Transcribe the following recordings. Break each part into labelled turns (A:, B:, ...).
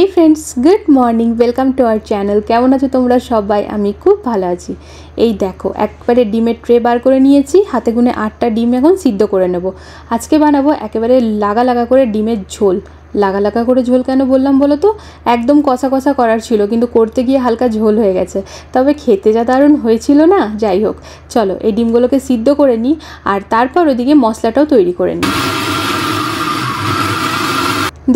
A: Hey friends good morning welcome to our channel. केमन आछो तोमरा सबाई? आमी खूब भालो आछि। এই দেখো একবারে ডিমের ট্রে বার করে নিয়েছি, হাতে গুনে 8টা ডিম এখন সিদ্ধ করে নেব। আজকে বানাবো একেবারে লাগা লাগা করে ডিমের ঝোল। লাগা লাগা করে ঝোল কেন বললাম বলো তো, একদম কষা কষা করার ছিল কিন্তু করতে গিয়ে হালকা ঝোল হয়ে গেছে, তবে খেতে যা দারুণ হয়েছিল না। যাই হোক, চলো এই ডিমগুলোকে সিদ্ধ করে নিই আর তারপর ওদিকে মশলাটাও তৈরি করে নিই।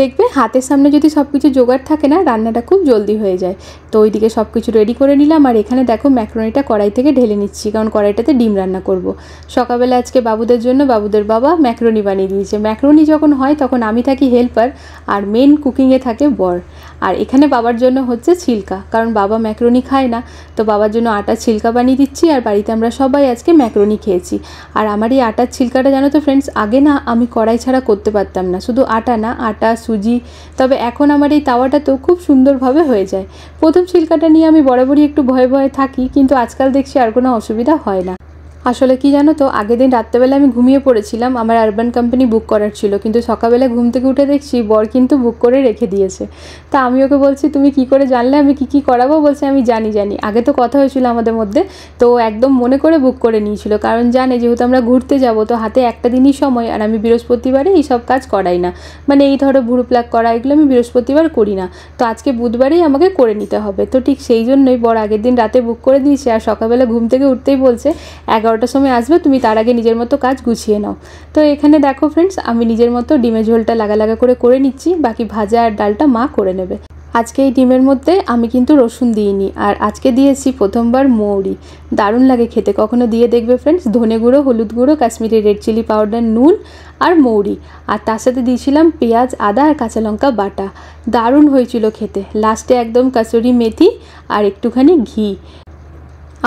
A: দেখবে হাতের সামনে যদি সব কিছু জোগাড় থাকে না, রান্নাটা খুব জলদি হয়ে যায়। তো ওইদিকে সব কিছু রেডি করে নিলাম আর এখানে দেখো ম্যাক্রোনিটা কড়াই থেকে ঢেলে নিচ্ছি, কারণ কড়াইটাতে ডিম রান্না করব। সকালবেলা আজকে বাবুদের জন্য বাবুদের বাবা ম্যাক্রোনি বানিয়ে দিয়েছে। ম্যাক্রোনি যখন হয় তখন আমি থাকি হেল্পার আর মেন কুকিংয়ে থাকে বর। আর এখানে বাবার জন্য হচ্ছে ছিলকা, কারণ বাবা ম্যাক্রোনি খায় না, তো বাবার জন্য আটার ছিলকা বানিয়ে দিচ্ছি। আর বাড়িতে আমরা সবাই আজকে ম্যাক্রোনি খেয়েছি। আর আমার এই আটার ছিলকাটা জানো তো ফ্রেন্ডস, আগে না আমি কড়াই ছাড়া করতে পারতাম না, শুধু আটা না, আটা সুজি, তবে এখন আমার এই তাওয়াটাতেও খুব সুন্দরভাবে হয়ে যায়। প্রথম ছিলকাটা নিয়ে আমি বরাবরই একটু ভয়ে ভয়ে থাকি, কিন্তু আজকাল দেখছি আর কোনো অসুবিধা হয় না। আসলে কি জানো তো, আগের দিন রাত্রেবেলা আমি ঘুমিয়ে পড়েছিলাম, আমার আরবান কোম্পানি বুক করার ছিল, কিন্তু সকালবেলা ঘুম থেকে উঠে দেখছি বর কিন্তু বুক করে রেখে দিয়েছে। তা আমি ওকে বলছি তুমি কি করে জানলে আমি কি করাবো? বলছে আমি জানি, আগে তো কথা হয়েছিল আমাদের মধ্যে, তো একদম মনে করে বুক করে নিয়েছিল, কারণ জানে যেহেতু আমরা ঘুরতে যাব, তো হাতে একটা দিনই সময়, আর আমি বৃহস্পতিবারে এইসব কাজ করাই না, মানে এই ধরো ভুরু প্লাক করা এগুলো আমি বৃহস্পতিবার করি না, তো আজকে বুধবারেই আমাকে করে নিতে হবে। তো ঠিক সেই জন্যই বর আগের দিন রাতে বুক করে দিয়েছে, আর সকালবেলা ঘুম থেকে উঠতেই বলছে 11টার সময় আসবে, তুমি তার আগে নিজের মতো কাজ গুছিয়ে নাও। তো এখানে দেখো ফ্রেন্ডস, আমি নিজের মতো ডিমের ঝোলটা লাগা লাগা করে নিচ্ছি, বাকি ভাজা আর ডালটা মা করে নেবে। আজকে এই ডিমের মধ্যে আমি কিন্তু রসুন দিইনি, আর আজকে দিয়েছি প্রথমবার মৌরি, দারুণ লাগে খেতে, কখনো দিয়ে দেখবে ফ্রেন্ডস। ধনে গুঁড়ো, হলুদ গুঁড়ো, কাশ্মীরি রেড চিলি পাউডার, নুন আর মৌরি, আর তার সাথে দিয়েছিলাম পেঁয়াজ, আদা আর কাঁচা লঙ্কা বাটা, দারুণ হয়েছিল খেতে। লাস্টে একদম কাসুরি মেথি আর একটুখানি ঘি।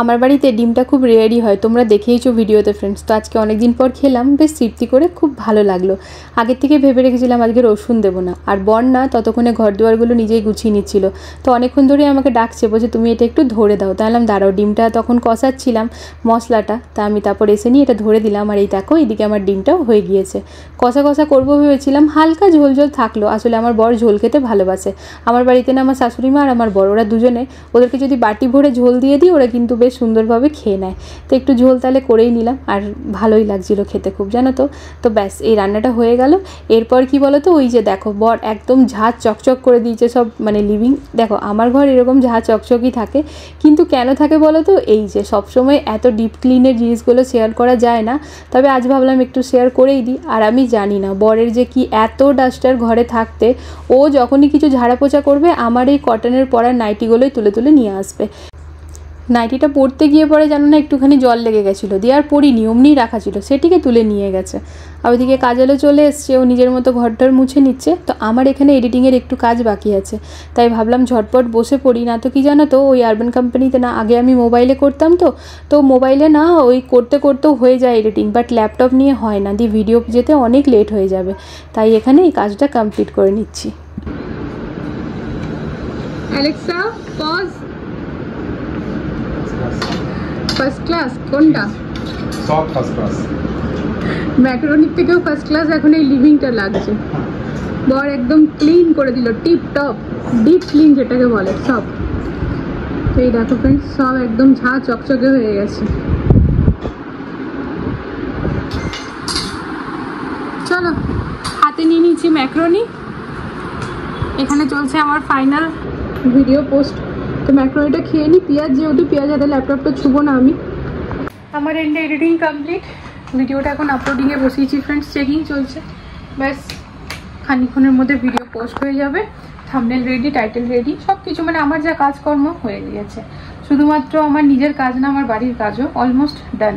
A: আমার বাড়িতে ডিমটা খুব রেয়ারই হয়, তোমরা দেখেইছো ভিডিওতে ফ্রেন্ডস, তো আজকে অনেক দিন পর খেলাম, বেশ তৃপ্তি করে, খুব ভালো লাগলো। আগের থেকে ভেবে রেখেছিলাম আজকে রসুন দেবো না, আর বর না ততক্ষণে ঘর দুয়ারগুলো নিজেই গুছিয়ে নিচ্ছিল, তো অনেকক্ষণ ধরে আমাকে ডাকছে, বলছে তুমি এটা একটু ধরে দাও। তাহলে দাঁড়াও, ডিমটা তখন কষাচ্ছিলাম মশলাটা, তা আমি তারপর এসে নিয়ে এটা ধরে দিলাম। আর এই দেখো এদিকে আমার ডিমটাও হয়ে গিয়েছে। কষা কষা করবো ভেবেছিলাম, হালকা ঝোল ঝোল থাকলো, আসলে আমার বর ঝোল খেতে ভালোবাসে। আমার বাড়িতে না আমার শাশুড়ি মা আর আমার বর, ওরা দুজনে, ওদেরকে যদি বাটি ভরে ঝোল দিয়ে দিই ওরা কিন্তু বেশ সুন্দরভাবে খেয়ে নেয়। তো একটু ঝোল তাহলে করেই নিলাম, আর ভালোই লাগছিল খেতে খুব, জানো তো। তো ব্যাস এই রান্নাটা হয়ে গেল। এরপর কি বলো তো, ওই যে দেখো বর একদম ঝাঁ চকচক করে দিয়েছে সব, মানে লিভিং। দেখো আমার ঘর এরকম ঝাঁ চকচকই থাকে, কিন্তু কেন থাকে বলো তো, এই যে সবসময় এত ডিপ ক্লিনের জিনিসগুলো শেয়ার করা যায় না, তবে আজ ভাবলাম একটু শেয়ার করেই দিই। আর আমি জানি না বরের যে কি এত ডাস্টার ঘরে থাকতে, ও যখনই কিছু ঝাড়া পোছা করবে আমার এই কটনের পরার নাইটিগুলোই তুলে তুলে নিয়ে আসবে। নাইটিটা পরতে গিয়ে পরে জানো না একটুখানি জল লেগে গেছিলো, দিয়ে আর পরিনি, অমনিই রাখা ছিল, সেটিকে তুলে নিয়ে গেছে। আর ওইদিকে কাজলও চলে এসছে, ও নিজের মতো ঘরটার মুছে নিচ্ছে। তো আমার এখানে এডিটিংয়ের একটু কাজ বাকি আছে, তাই ভাবলাম ঝটপট বসে পড়ি। না তো কি জানো তো, ওই আরবান কোম্পানিতে না আগে আমি মোবাইলে করতাম, তো মোবাইলে না ওই করতে করতেও হয়ে যায় এডিটিং, বাট ল্যাপটপ নিয়ে হয় না, দিয়ে ভিডিও যেতে অনেক লেট হয়ে যাবে, তাই এখানে এই কাজটা কমপ্লিট করে নিচ্ছি। Alexa pause. ফার্স্ট ক্লাস কোনটা?
B: সব ফার্স্ট ক্লাস।
A: ম্যাকারনির থেকেও ফার্স্ট ক্লাস এখন এই লিভিংটা লাগছে। বর একদম ক্লিন করে দিল, টিপ টপ, ডিপ ক্লিন যেটাকে বলে সব। এই দেখো ফ্রেন্ডস, সব একদম ঝাঁ চকচকে হয়ে গেছে। চলো হাতে নিয়ে নিচ্ছি ম্যাকারনি। এখানে চলছে আমার ফাইনাল ভিডিও পোস্ট। তো ম্যাকারনিটা খেয়ে নিই, পেঁয়াজ যেহেতু, পেঁয়াজ হাতে ল্যাপটপটা ছুবো না আমি। আমার এন্ডে এডিটিং কমপ্লিট, ভিডিওটা এখন আপলোডিংয়ে বসিয়েছি ফ্রেন্ডস, চেকিং চলছে। ব্যাস খানিকক্ষণের মধ্যে ভিডিও পোস্ট হয়ে যাবে, থাম্বনেল রেডি, টাইটেল রেডি, সব কিছু, মানে আমার যা কাজকর্ম হয়ে গিয়েছে। শুধুমাত্র আমার নিজের কাজ না, আমার বাড়ির কাজও অলমোস্ট ডান।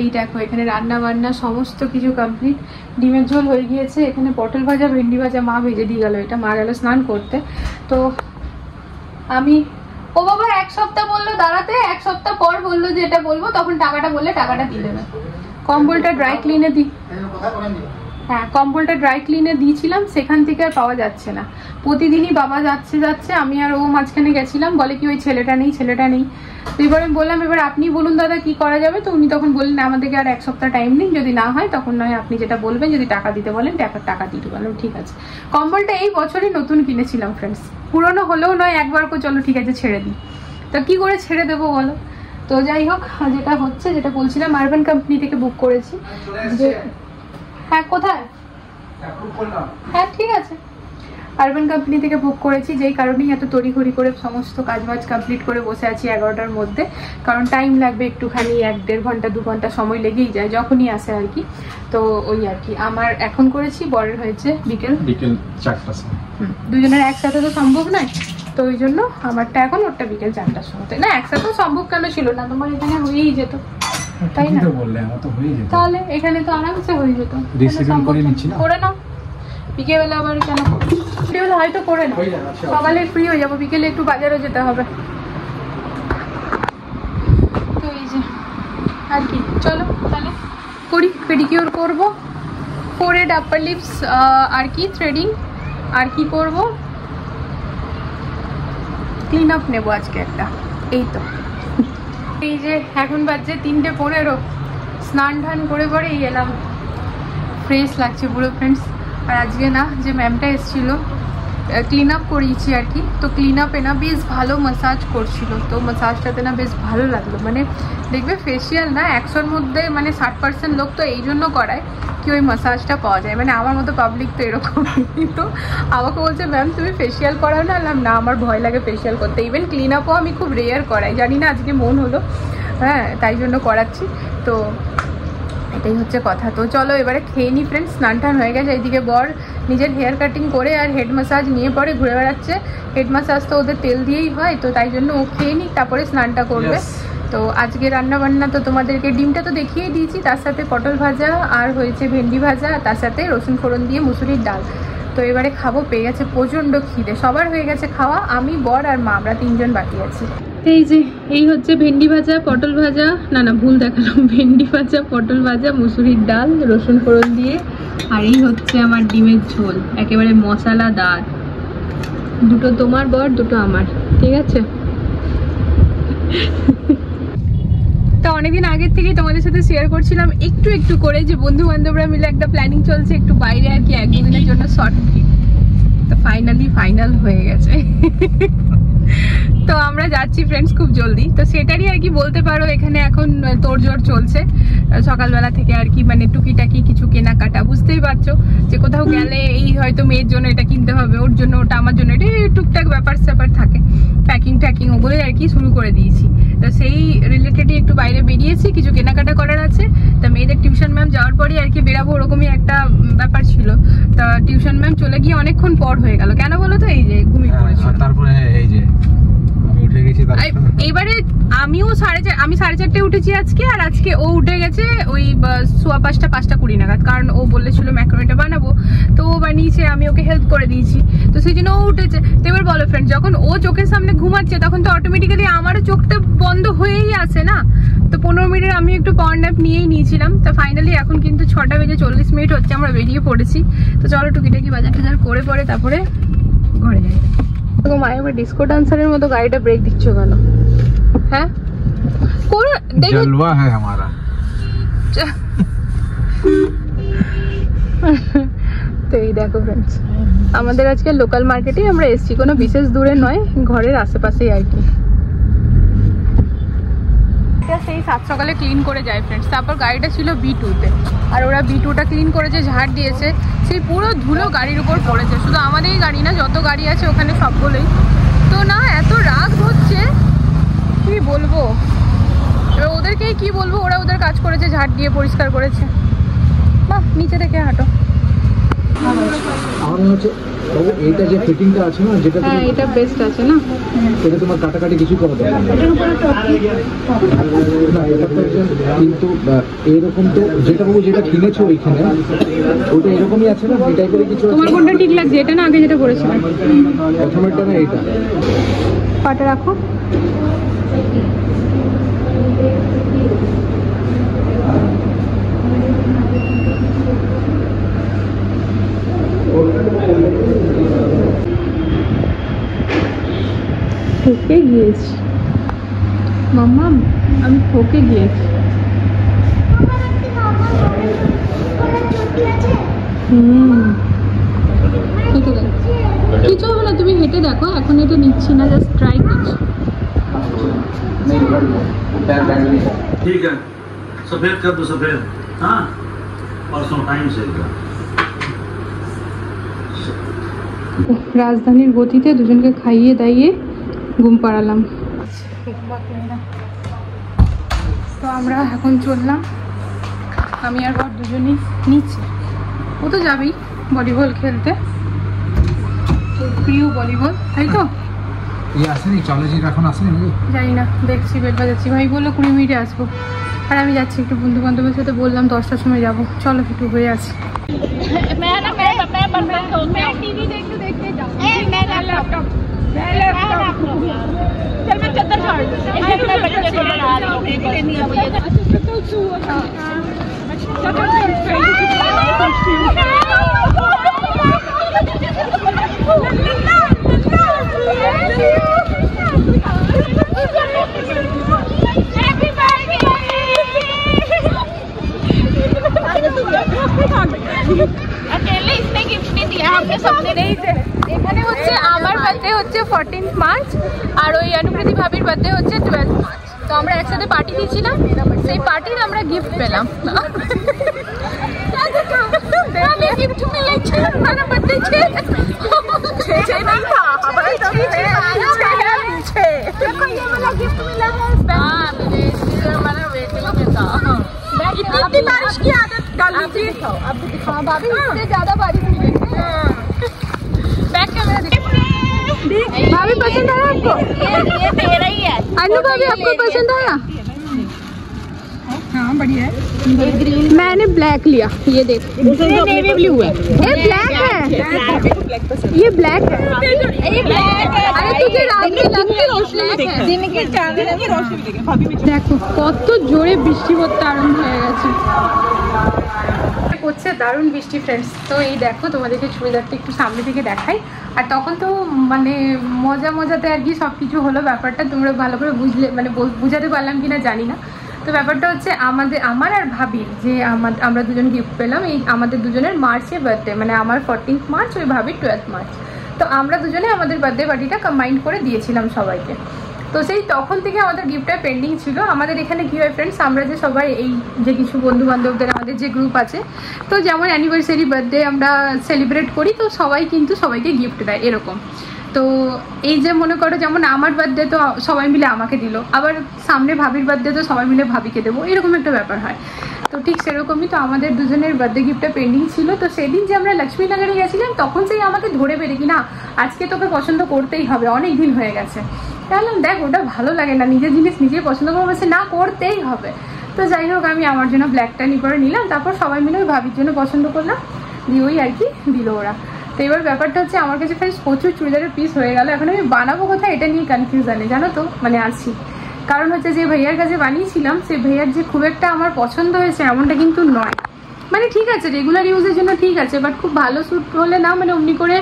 A: এই দেখো এখানে রান্না বান্না সমস্ত কিছু কমপ্লিট। ডিমের ঝোল হয়ে গিয়েছে, এখানে পটল ভাজা, ভেন্ডি ভাজা মা ভেজে দিয়ে গেল, এটা মা গেল স্নান করতে। তো আমি, ও বাবা এক সপ্তাহ বললো দাঁড়াতে, এক সপ্তাহ পর বললো যে এটা বলবো, তখন টাকাটা বললে টাকাটা দিয়ে দেবে। কম্বলটা ড্রাই ক্লিনে দিই, হ্যাঁ, কম্বলটা ড্রাই ক্লিনে দিয়েছিলাম, সেখান থেকে আর পাওয়া যাচ্ছে না। প্রতিদিনই বাবা যাচ্ছে, আমি আর ও মাঝখানে গেছিলাম, বলে কি ওই ছেলেটা নেই। তো এবার আমি বললাম এবার আপনি বলুন দাদা কি করা যাবে। তো উনি তখন বললেন আমাদেরকে আর 1 সপ্তাহ টাইম নিন, যদি না হয় তখন নয় আপনি যেটা বলবেন, যদি টাকা দিতে বলেন টাকা দিতে বললাম ঠিক আছে। কম্বলটা এই বছরই নতুন কিনেছিলাম ফ্রেন্ডস, পুরনো হলেও নয় একবার করে চলো ঠিক আছে ছেড়ে দিই। তো কি করে ছেড়ে দেবো বলো। তো যাই হোক, যেটা বলছিলাম আরবান কোম্পানি থেকে বুক করেছি যে হ্যাঁ কোথায়, হ্যাঁ ঠিক আছে, আরবান কোম্পানি থেকে বুক করেছি, যেই কারণেই এত তড়িঘড়ি করে সমস্ত কাজবাজ কমপ্লিট করে বসে আছি 11টার মধ্যে, কারণ টাইম লাগবে একটুখানি, 1-1.5 ঘন্টা 2 ঘন্টা সময় লেগেই যায় যখনই আসে আর কি। তো ওই আর কি, আমার এখন করেছি, বরের হয়েছে বিকেল
B: 4টার সময়।
A: দুজনের একসাথে তো সম্ভব নয়, তো ওই জন্য আমারটা এখন, ওরটা বিকেল 4টার সময়। না একসাথেও সম্ভব কেন ছিল না, তোমার এখানে হয়েই যেত তাই না, তাহলে এখানে তো আরামসে হয়ে যেত। করে নাও, বিকেলবেলা আবার কেন, বিকেলবেলা হয়তো করে নাও, সকালে ফ্রি হয়ে যাবো, বিকেলে একটু বাজারে যেতে হবে। তো এই যে আর কি, চলো তাহলে করি, পেডিকিউর করবো, ফোরহেড আপার লিপস আর কি থ্রেডিং, আর কি করব, ক্লিন আপ নেবো আজকে একটা। এই তো এই যে এখন বাজছে 3:15, স্নান ধান করে পরেই এলাম, ফ্রেশ লাগছে পুরো ফ্রেন্ডস। আর আজকে না যে ম্যামটা এসেছিলো ক্লিন আপ করিয়েছি আর কি, তো ক্লিন আপে না বেশ ভালো মাসাজ করছিল, তো মাসাজটাতে না বেশ ভালো লাগলো। মানে দেখবে ফেসিয়াল না 100-র মধ্যে মানে 60% লোক তো এই জন্য করায় কি ওই মাসাজটা পাওয়া যায়, মানে আমার মতো পাবলিক তো এরকম। তো আমাকে বলছে ম্যাম তুমি ফেসিয়াল করাও না, না আমার ভয় লাগে ফেসিয়াল করতে, ইভেন ক্লিন আপও আমি খুব রেয়ার করাই, জানি না আজকে মন হলো, হ্যাঁ তাই জন্য করাচ্ছি। তো এটাই হচ্ছে কথা। তো চলো এবারে খেয়ে নিই ফ্রেন্ডস, স্নান টান হয়ে গেছে, এইদিকে বর নিজের হেয়ার কাটিং করে আর হেড ম্যাসাজ নিয়ে পরে ঘুরে বেড়াচ্ছে। হেড ম্যাসাজ তো ওদের তেল দিয়েই হয়, তো তাই জন্য ও খেয়ে নিক তারপরে স্নানটা করবে। তো আজকে রান্না বান্না তো তোমাদেরকে ডিমটা তো দেখিয়ে দিয়েছি, তার সাথে পটল ভাজা আর হয়েছে ভেন্ডি ভাজা, তার সাথে রসুন ফোড়ন দিয়ে মুসুরির ডাল। তো এবারে খাবো, পেয়ে গেছে প্রচণ্ড খিদে, সবার হয়ে গেছে খাওয়া, আমি বর আর মা আমরা 3 জন বাকি আছি। এই যে এই হচ্ছে ভেন্ডি ভাজা পটল ভাজা, না ভুল দেখালাম, ভেন্ডি ভাজা পটল ভাজা মুসুরির ডাল রসুন ফোড়ন দিয়ে, আর এই হচ্ছে আমার ডিমের ঝোল একেবারে মশলাদার, দুটো তোমার বর দুটো আমার, ঠিক আছে। তো অনেকদিন আগের থেকেই তোমাদের সাথে শেয়ার করছিলাম একটু একটু করে যে বন্ধু বান্ধবরা মিলে একটা প্ল্যানিং চলছে একটু বাইরে আর কি 1-2 দিনের জন্য শর্ট ট্রিপ, তো ফাইনাল হয়ে গেছে। তো আমরা যাচ্ছি ফ্রেন্ডস খুব জলদি, তো সেটারই আর কি বলতে পারো এখানে এখন তোড়জোড় চলছে সকালবেলা থেকে আর কি, মানে টুকিটাকি কিছু কেনাকাটা, বুঝতেই পারছো যে কোথাও গেলে এই হয়তো মেয়ের জন্য এটা কিনতে হবে, ওর জন্য ওটা, আমার জন্য এটা, টুকটাক ব্যাপার থাকে, প্যাকিং ওগুলোই আর কি শুরু করে দিয়েছি। তো সেই রিলেটেডই একটু বাইরে বেরিয়েছি, কিছু কেনাকাটা করার আছে। তা মেয়েদের টিউশন ম্যাম যাওয়ার পরই আর কি বেরাবো, ওরকমই একটা ব্যাপার ছিল। তা টিউশন ম্যাম চলে গিয়ে অনেকক্ষণ পর হয়ে গেল, কেন বলো তো, এই যে ঘুমিয়ে পড়েছিল, তারপরে এই যে এবারে আমিও আমি 4:30 উঠেছি আজকে, আর আজকে ও উঠে গেছে ওই 5:15-5:20 নাগাদ, কারণ ও বলেছিল ম্যাকারনিটা বানাবো, তো ও বানিয়েছে, আমি ওকে হেল্প করে দিয়েছি, তো সেই জন্য ও উঠেছে। তো এবার বলো ফ্রেন্ড, যখন ও চোখের সামনে ঘুমাচ্ছে তখন তো অটোমেটিক্যালি আমারও চোখটা বন্ধ হয়েই আসে না, তো 15 মিনিট আমি একটু পাওয়ার ন্যাপ নিয়েই নিয়েছিলাম। তো ফাইনালি এখন কিন্তু 6:40 হচ্ছে, আমরা বেরিয়ে পড়েছি। তো চলো টুকিটাকি বাজার টাজার করে পরে তারপরে ঘরে যাই। মায়ের ডিস্কো ডান্সারের মতো গাড়িটা ব্রেক দিচ্ছ কেন? হ্যাঁ জলওয়া হ্যায় হামারা। তো এই দেখো ফ্রেন্ডস, আমাদের আজকে লোকাল মার্কেটে আমরা এসছি, কোনো বিশেষ দূরে নয়, ঘরের আশেপাশেই আর কি। সেই 7 সকালে ক্লিন করে যায় ফ্রেন্ডস, তারপর গাড়িটা ছিল B2-তে, আর ওরা B2টা ক্লিন করেছে, ঝাড় দিয়েছে, সেই পুরো ধুলো গাড়ির উপর পড়েছে, শুধু আমাদেরই গাড়ি না, যত গাড়ি আছে ওখানে সবগুলোই। তো না এত রাগ হচ্ছে কি বলবো, ওদেরকেই কি বলবো, ওরা ওদের কাজ করেছে, ঝাড় দিয়ে পরিষ্কার করেছে, বাহ নিচে থেকে হাঁটো।
C: আমার মনে হচ্ছে এইটা যে ফিটিংটা আছে না, যেটা
A: হ্যাঁ এটা বেস্ট আছে না,
C: এটা তোমার কাটাকাটি কিছু করা দরকার নেই, কিন্তু এরকম তো যেটা বাবু যেটা কিনেছো ওইখানে ওটা এরকমই আছে না, এই টাইপের কিছু।
A: তোমার কোনটা ঠিক লাগছে, এটা না আগে যেটা করেছিলাম?
C: প্রথমেরটা না এইটা,
A: পাটা রাখো। ঠকে গিয়েছি মাম্মা, আমি ঠকে গিয়েছি। কিছু হবে না, তুমি হেঁটে দেখো, এখন এটা নিচ্ছি না, জাস্ট ট্রাই করছি।
D: ठीक है, सफेद कर दो सफेद। हाँ, परसों टाइम से
A: রাজধানীর গতিতে দুজনকে খাইয়ে দাইয়ে ঘুম পাড়ালাম। তো আমরা এখন চললাম, আমি আর বর দুজনই নিচে। ও তো যাবেই ভলিবল খেলতে, প্রিয় ভলিবল, তাই তো?
C: আসেনি চলেজির এখন আসেনি নাকি
A: জানি না, দেখছি বেল বাজাচ্ছি। ভাই বললো 20 মিনিটে আসবো, আর আমি যাচ্ছি একটু বন্ধু বান্ধবের সাথে, বললাম 10টার সময় যাবো। চলো একটু ঘুরে আসি।
E: अकेले इसने गिफ्ट नहीं दिया, हमने सबने नहीं थे।
A: এখানে হচ্ছে আমার বার্থডে হচ্ছে 14 মার্চ, আর ওই অনুপ্রীতি ভাবির বার্থডে হচ্ছে 12 মার্চ। তো আমরা একসাথে পার্টি দিয়েছিলাম, সেই পার্টির আমরা গিফট পেলাম।
E: हमें गिफ्ट मिले छे, हमारा बर्थडे छे छे नहीं था, हमारा छे देखो ये वाला गिफ्ट मिला है। हां मुझे इसलिए हमारा वेटिंग में था। इतनी बारिश की आदत डाल लीजिए, अब दिखाओ भाभी, इससे ज्यादा बारिश हुई है। बैक कैमरा दिखाओ
A: भाभी, पसंद आया आपको?
E: ये तेरा ही है
A: अनु भाभी, आपको पसंद आया? हाँ बढ़िया है। मैंने ब्लैक लिया, ये देख, ये नेवी ब्लू है, ये ब्लैक है, ये ब्लैक है,
E: ये ब्लैक है।
A: अरे तुझे रात में लगती ब्लैक है,
E: दिन की चांदनी में रोशनी दिखे भाभी में।
A: দেখো কত জোরে বৃষ্টি পড়তে আরম্ভ হয়ে গেছে, হচ্ছে দারুণ বৃষ্টি ফ্রেন্ডস। তো এই দেখো, তোমাদেরকে চুড়িদারটা একটু সামনে থেকে দেখাই। আর তখন তো মানে মজাতে আর কি সব কিছু হলো, ব্যাপারটা তোমরা ভালো করে বুঝলে, মানে বুঝাতে পারলাম কিনা জানি না। তো ব্যাপারটা হচ্ছে আমার আর ভাবির যে আমরা দুজন গিফট পেলাম, এই আমাদের দুজনের মার্চে বার্থডে, মানে আমার 14 মার্চ, ওই ভাবির 12 মার্চ। তো আমরা দুজনে আমাদের বার্থডে পার্টিটা কম্বাইন করে দিয়েছিলাম সবাইকে। তো সেই তখন থেকে আমাদের গিফটটা পেন্ডিং ছিল। আমাদের এখানে কী হয় ফ্রেন্ডস, আমরা যে সবাই এই যে কিছু বন্ধু বান্ধবদের আমাদের যে গ্রুপ আছে, তো যেমন অ্যানিভার্সারি বার্থডে আমরা সেলিব্রেট করি, তো সবাই কিন্তু সবাইকে গিফট দেয় এরকম। তো এই যে মনে করো, যেমন আমার বার্থডে তো সবাই মিলে আমাকে দিল, আবার সামনে ভাবির বার্থডে তো সবাই মিলে ভাবিকে দেবো, এরকম একটা ব্যাপার হয়। তো ঠিক সেরকমই তো আমাদের দুজনের বার্থডে গিফটটা পেন্ডিং ছিল। তো সেদিন যে আমরা লক্ষ্মীনগরে গেছিলাম, তখন সেই আমাকে ধরে বেড়ে কি না, আজকে তোকে পছন্দ করতেই হবে, অনেক দিন হয়ে গেছে। তাহলে দেখ, ওটা ভালো লাগে না, নিজের জিনিস নিজে পছন্দ করবো, সে না করতেই হবে। তো যাই হোক, আমি আমার জন্য ব্ল্যাকটা করে নিলাম, তারপর সবাই মিলে ওই ভাবির জন্য পছন্দ করলাম, দিয়ে ওই আর কি দিল ওরা। তো এবার ব্যাপারটা হচ্ছে, আমার কাছে ফ্রেন্ডস প্রচুর চুড়িদারের পিস হয়ে গেল, এখন আমি বানাবো কোথায় এটা নিয়ে কনফিউশনে, জানো তো, মানে আছি। কারণ হচ্ছে যে ভাইয়ার কাছে বানিয়েছিলাম, সেই ভাইয়ার যে খুব একটা আমার পছন্দ হয়েছে এমনটা কিন্তু নয়। মানে ঠিক আছে, রেগুলার ইউজের জন্য ঠিক আছে, বাট খুব ভালো স্যুট হলে না, মানে অমনি করে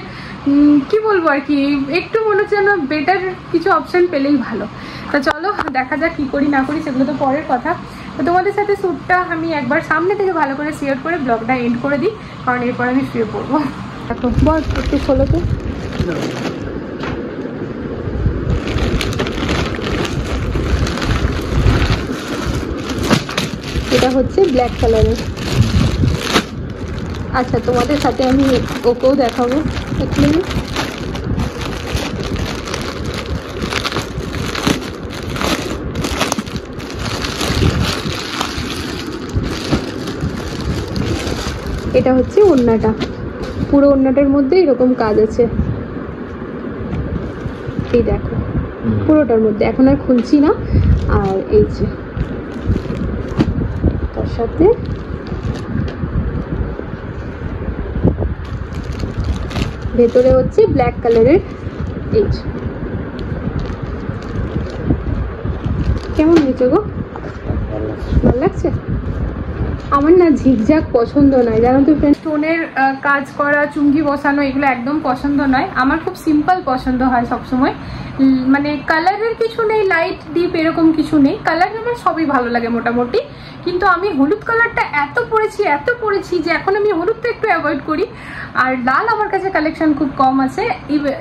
A: কি বলবো আর কি, একটু মনে হচ্ছে যেন বেটার কিছু অপশান পেলেই ভালো। তো চলো দেখা যাক কী করি না করি, সেগুলো তো পরের কথা। তো তোমাদের সাথে স্যুটটা আমি একবার সামনে থেকে ভালো করে শেয়ার করে ব্লগটা এন্ড করে দিই, কারণ এরপর আমি শুয়ে পড়বো। দেখো বল একটু খোলো তো। এটা হচ্ছে ব্ল্যাক কালারের। আচ্ছা, তোমাদের সাথে আমি ওকেও দেখাবো একটু। এটা হচ্ছে ওড়নাটা, পুরো ওড়নাটার মধ্যে এরকম কাজ আছে, এই দেখো পুরোটার মধ্যে, এখন আর খুলছি না। আর এই যে তার সাথে ভেতরে হচ্ছে ব্ল্যাক কালারের। এই কেমন হয়েছে গো, ভালো লাগছে? আমার না ঝিকঝাক পছন্দ নয়, জানো তো ফ্রেন্ড। স্টোনের কাজ করা, চুমকি বসানো এগুলো একদম পছন্দ নয় আমার, খুব সিম্পল পছন্দ হয় সবসময়। মানে কালারের কিছু নেই, লাইট ডিপ এরকম কিছু নেই, কালার আমার সবই ভালো লাগে মোটামুটি। কিন্তু আমি হলুদ কালারটা এত পরেছি যে এখন আমি হলুদটা একটু অ্যাভয়েড করি। আর লাল আমার কাছে কালেকশন খুব কম আছে,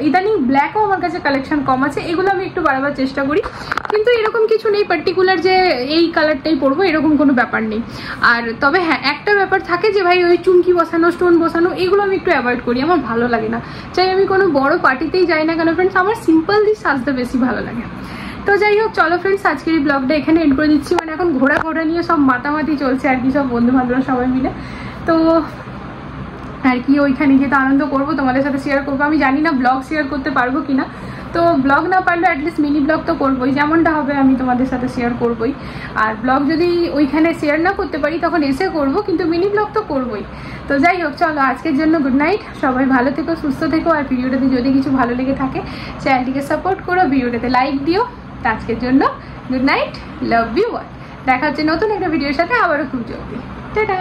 A: ইদানিং ব্ল্যাকও আমার কাছে কালেকশন কম আছে, এগুলো আমি একটু বাড়াবার চেষ্টা করি। কিন্তু এরকম কিছু নেই পার্টিকুলার যে এই কালারটাই পরবো, এরকম কোনো ব্যাপার নেই। আর তবে হ্যাঁ, একটা ব্যাপার থাকে যে ভাই ওই চুমকি বসানো, স্টোন বসানো এগুলো আমি একটু অ্যাভয়েড করি, আমার ভালো লাগে না। চাই আমি কোনো বড় পার্টিতেই যাই না কেন ফ্রেন্ডস, আমার সিম্পল দিয়ে সাজতে বেশি ভালো লাগে। তো যাই হোক, চলো ফ্রেন্ডস, আজকের এই ব্লগটা এখানে এন্ড করে দিচ্ছি। মানে এখন ঘোরা নিয়ে সব মাতামাতি চলছে আর কি, সব বন্ধু বান্ধবরা সবাই মিলে। তো আর কি ওইখানে গিয়ে তো আনন্দ করবো, তোমাদের সাথে শেয়ার করবো। আমি জানি না ব্লগ শেয়ার করতে পারবো কিনা, তো ব্লগ না পারলে অ্যাটলিস্ট মিনি ব্লগ তো করবোই, যেমনটা হবে আমি তোমাদের সাথে শেয়ার করবোই। আর ব্লগ যদি ওইখানে শেয়ার না করতে পারি তখন এসে করবো, কিন্তু মিনি ব্লগ তো করবোই। তো যাই হোক, চলো আজকের জন্য গুড নাইট, সবাই ভালো থেকো, সুস্থ থেকো। আর ভিডিওটাতে যদি কিছু ভালো লেগে থাকে চ্যানেলটিকে সাপোর্ট করো, ভিডিওটাতে লাইক দিও। তো আজকের জন্য good night, love you all. দেখা হচ্ছে নতুন একটা ভিডিওর সাথে আবারও খুব জলদি। টাটা।